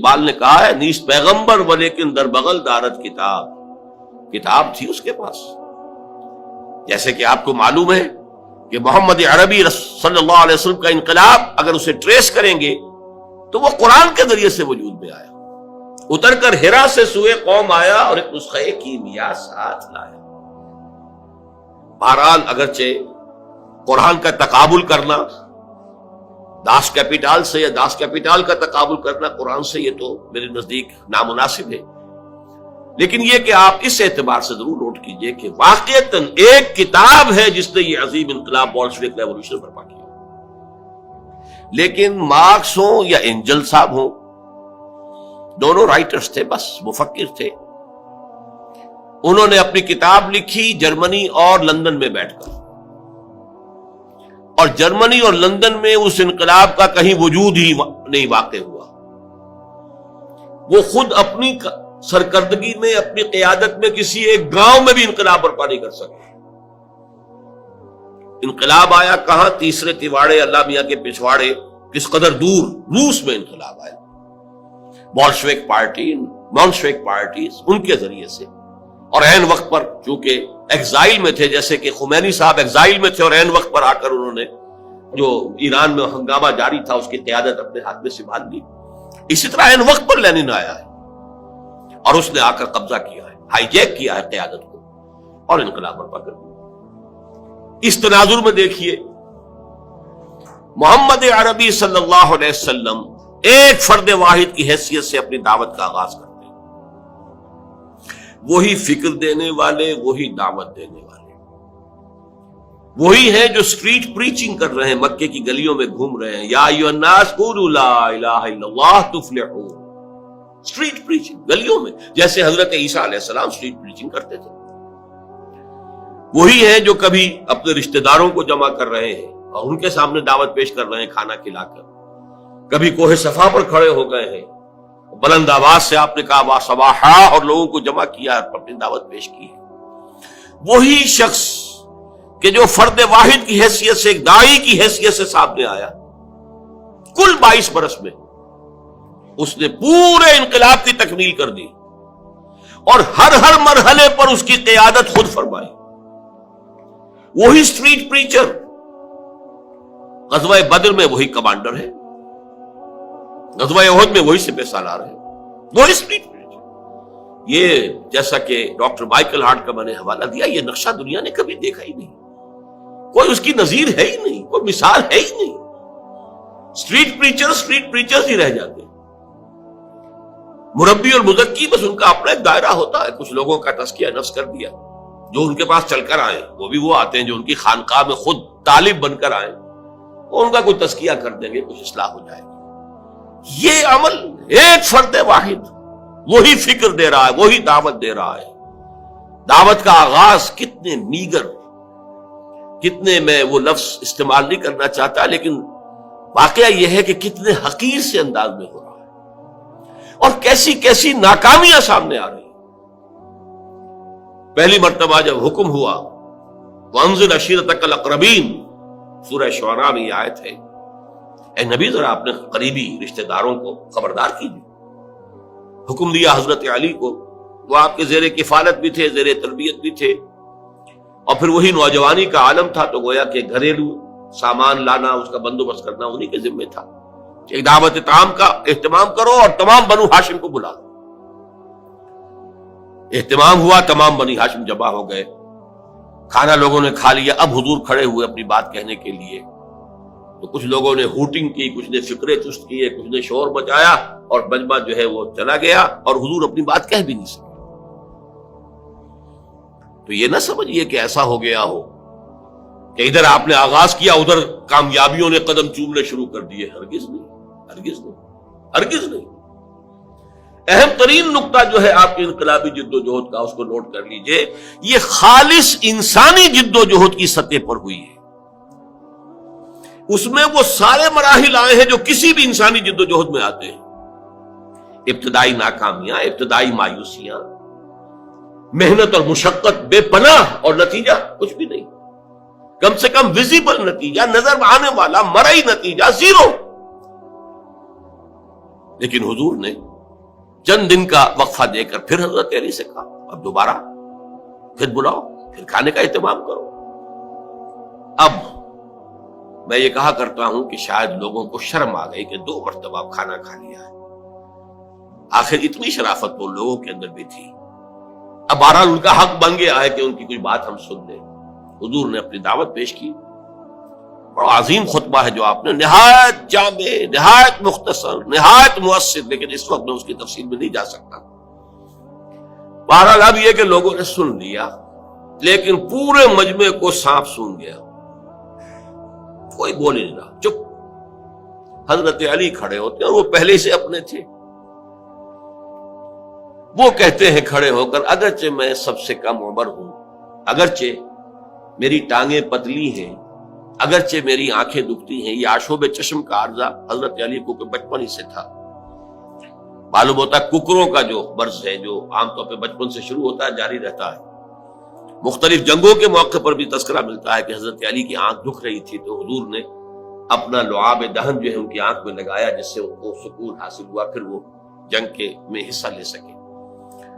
اقبال نے کہا ہے نیست پیغمبر ولیکن در بغل دارت کتاب، کتاب تھی اس کے پاس. جیسے کہ آپ کو معلوم ہے کہ محمد عربی صلی اللہ علیہ وسلم کا انقلاب اگر اسے ٹریس کریں گے تو وہ قرآن کے ذریعے سے وجود میں آیا، اتر کر ہرا سے سوئے قوم آیا اور ایک نسخے کی میاں ساتھ لایا. بہرحال اگرچہ قرآن کا تقابل کرنا داس کیپیٹال سے یا داس کیپیٹال کا تقابل کرنا قرآن سے، یہ تو میرے نزدیک نامناسب ہے، لیکن یہ کہ آپ اس اعتبار سے ضرور نوٹ کیجئے کہ واقعتاً ایک کتاب ہے جس نے یہ عظیم انقلاب بولشوک ریولوشن برپا کیا. لیکن مارکس ہوں یا اینجل صاحب ہوں، دونوں رائٹرز تھے، بس مفکر تھے. انہوں نے اپنی کتاب لکھی جرمنی اور لندن میں بیٹھ کر، اور جرمنی اور لندن میں اس انقلاب کا کہیں وجود ہی نہیں واقع ہوا. وہ خود اپنی سرکردگی میں، اپنی قیادت میں کسی ایک گاؤں میں بھی انقلاب برپا نہیں کر سکے. انقلاب آیا کہاں؟ تیسرے تیواڑے اللہ میاں کے پچھواڑے کس قدر دور، روس میں انقلاب آیا. بولشوک پارٹی، مونشوک پارٹیز ان کے ذریعے سے، اور عین وقت پر چونکہ ایگزائل میں تھے، جیسے کہ خمینی صاحب ایگزائل میں تھے اور عین وقت پر آ کر انہوں نے جو ایران میں ہنگامہ جاری تھا اس کی قیادت اپنے ہاتھ میں سنبھال لی. اسی طرح عین وقت پر لینن آیا ہے اور اس نے آ کر قبضہ کیا ہے، ہائی جیک کیا ہے قیادت کو اور انقلاب برپا کر دیا. اس تناظر میں دیکھیے محمد عربی صلی اللہ علیہ وسلم ایک فرد واحد کی حیثیت سے اپنی دعوت کا آغاز کرتے ہیں. وہی فکر دینے والے، وہی دعوت دینے والے، وہی ہیں جو سٹریٹ پریچنگ کر رہے ہیں، مکے کی گلیوں میں گھوم رہے ہیں. یا ایھا الناس قولوا لا الہ الا اللہ تفلحوا. سٹریٹ پریچنگ گلیوں میں، جیسے حضرت عیسیٰ علیہ السلام سٹریٹ پریچنگ کرتے تھے. وہی ہیں جو کبھی اپنے رشتہ داروں کو جمع کر رہے ہیں اور ان کے سامنے دعوت پیش کر رہے ہیں کھانا کھلا کر. کبھی کوہ صفا پر کھڑے ہو گئے ہیں، بلند آواز سے آپ نے کہا وا صباحا اور لوگوں کو جمع کیا اور اپنی دعوت پیش کی. وہی شخص کہ جو فرد واحد کی حیثیت سے، ایک داعی کی حیثیت سے سامنے آیا، کل 22 برس میں اس نے پورے انقلاب کی تکمیل کر دی اور ہر مرحلے پر اس کی قیادت خود فرمائی. وہی سٹریٹ پریچر غزوہ بدر میں وہی کمانڈر ہے، غزوہ احد میں وہی سپہ سالار ہے، وہی سٹریٹ پریچر. یہ جیسا کہ ڈاکٹر مائیکل ہارٹ کا میں نے حوالہ دیا، یہ نقشہ دنیا نے کبھی دیکھا ہی نہیں، کوئی اس کی نظیر ہے ہی نہیں، کوئی مثال ہے ہی نہیں. سٹریٹ پریچرز ہی رہ جاتے ہیں. مربی اور مزکی بس ان کا اپنا ایک دائرہ ہوتا ہے. کچھ لوگوں کا تزکیہ نفس کر دیا، جو ان کے پاس چل کر آئے وہ بھی وہ آتے ہیں جو ان کی خانقاہ میں خود طالب بن کر آئے، وہ ان کا کوئی تزکیہ کر دیں گے، کچھ اصلاح ہو جائے گی. یہ عمل ایک فرد واحد وہی فکر دے رہا ہے، وہی دعوت دے رہا ہے. دعوت کا آغاز کتنے میگر، کتنے، میں وہ لفظ استعمال نہیں کرنا چاہتا، لیکن واقعہ یہ ہے کہ کتنے حقیر سے انداز میں ہو رہا ہے اور کیسی کیسی ناکامیاں سامنے آ رہی ہیں. پہلی مرتبہ جب حکم ہوا وانذر عشیرتک الاقربین، سورہ شعراء میں یہ آیت ہے، اے نبی ذرا اپنے قریبی رشتہ داروں کو خبردار کیجیے. حکم دیا حضرت علی کو، وہ آپ کے زیر کفالت بھی تھے، زیر تربیت بھی تھے، اور پھر وہی نوجوانی کا عالم تھا، تو گویا کہ گھریلو سامان لانا، اس کا بندوبست کرنا انہی کے ذمہ تھا. ایک دعوت طعام کا اہتمام کرو اور تمام بنو ہاشم کو بلا دو. اہتمام ہوا، تمام بنی ہاشم جمع ہو گئے، کھانا لوگوں نے کھا لیا. اب حضور کھڑے ہوئے اپنی بات کہنے کے لیے، تو کچھ لوگوں نے ہوٹنگ کی، کچھ نے فکرے چست کیے، کچھ نے شور مچایا، اور مجمع جو ہے وہ چلا گیا اور حضور اپنی بات کہہ بھی نہیں سکے. تو یہ نہ سمجھیے کہ ایسا ہو گیا ہو کہ ادھر آپ نے آغاز کیا، ادھر کامیابیوں نے قدم چومنے شروع کر دیے. ہرگز نہیں، ہرگز نہیں، ہرگز نہیں. اہم ترین نقطہ جو ہے آپ کی انقلابی جد و جہد کا، اس کو نوٹ کر لیجئے، یہ خالص انسانی جد و جہد کی سطح پر ہوئی ہے. اس میں وہ سارے مراحل آئے ہیں جو کسی بھی انسانی جد و جہد میں آتے ہیں. ابتدائی ناکامیاں، ابتدائی مایوسیاں، محنت اور مشقت بے پناہ، اور نتیجہ کچھ بھی نہیں. کم سے کم ویزیبل نتیجہ، نظر آنے والا مرئی نتیجہ زیرو. لیکن حضور نے چند دن کا وقفہ دے کر پھر حضرت علی سے کہا اب دوبارہ پھر بلاؤ، پھر کھانے کا اہتمام کرو۔ اب میں یہ کہا کرتا ہوں کہ شاید لوگوں کو شرم آ گئی کہ 2 مرتبہ کھانا کھا لیا ہے، آخر اتنی شرافت وہ لوگوں کے اندر بھی تھی۔ اب بہرحال ان کا حق بن گیا ہے کہ ان کی کوئی بات ہم سن لیں۔ حضور نے اپنی دعوت پیش کی، بڑا عظیم خطبہ ہے جو آپ نے، نہایت جامع، نہایت مختصر، نہایت مؤثر، لیکن اس وقت میں اس کی تفصیل میں نہیں جا سکتا۔ بہرحال اب یہ کہ لوگوں نے سن لیا، لیکن پورے مجمع کو سانپ سونگھ گیا، کوئی بول ہی نہیں رہا، چپ۔ حضرت علی کھڑے ہوتے ہیں اور وہ پہلے سے اپنے تھے، وہ کہتے ہیں کھڑے ہو کر اگرچہ میں سب سے کم عمر ہوں، اگرچہ میری ٹانگیں پتلی ہیں، اگرچہ میری آنکھیں دکھتی ہیں، یہ آشوب چشم کا عارضہ حضرت علی کو بچپن ہی سے تھا۔ معلوم ہوتا ہے ککروں کا جو مرض ہے جو عام طور پہ بچپن سے شروع ہوتا ہے جاری رہتا ہے۔ مختلف جنگوں کے موقع پر بھی تذکرہ ملتا ہے کہ حضرت علی کی آنکھ دکھ رہی تھی تو حضور نے اپنا لعاب دہن جو ہے ان کی آنکھ میں لگایا، جس سے ان کو سکون حاصل ہوا، پھر وہ جنگ کے میں حصہ لے سکے۔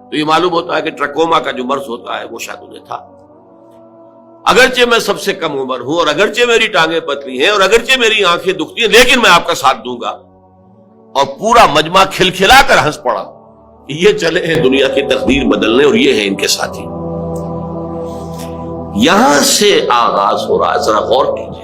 تو یہ معلوم ہوتا ہے کہ ٹرکوما کا جو مرض ہوتا ہے وہ شاید انہیں تھا۔ اگرچہ میں سب سے کم عمر ہوں، اور اگرچہ میری ٹانگیں پتلی ہیں، اور اگرچہ میری آنکھیں دکھتی ہیں، لیکن میں آپ کا ساتھ دوں گا۔ اور پورا مجمع کھلکھلا کر ہنس پڑا۔ یہ چلے ہیں دنیا کی تقدیر بدلنے، اور یہ ہیں ان کے ساتھی۔ یہاں سے آغاز ہو رہا ہے، ذرا غور کیجیے۔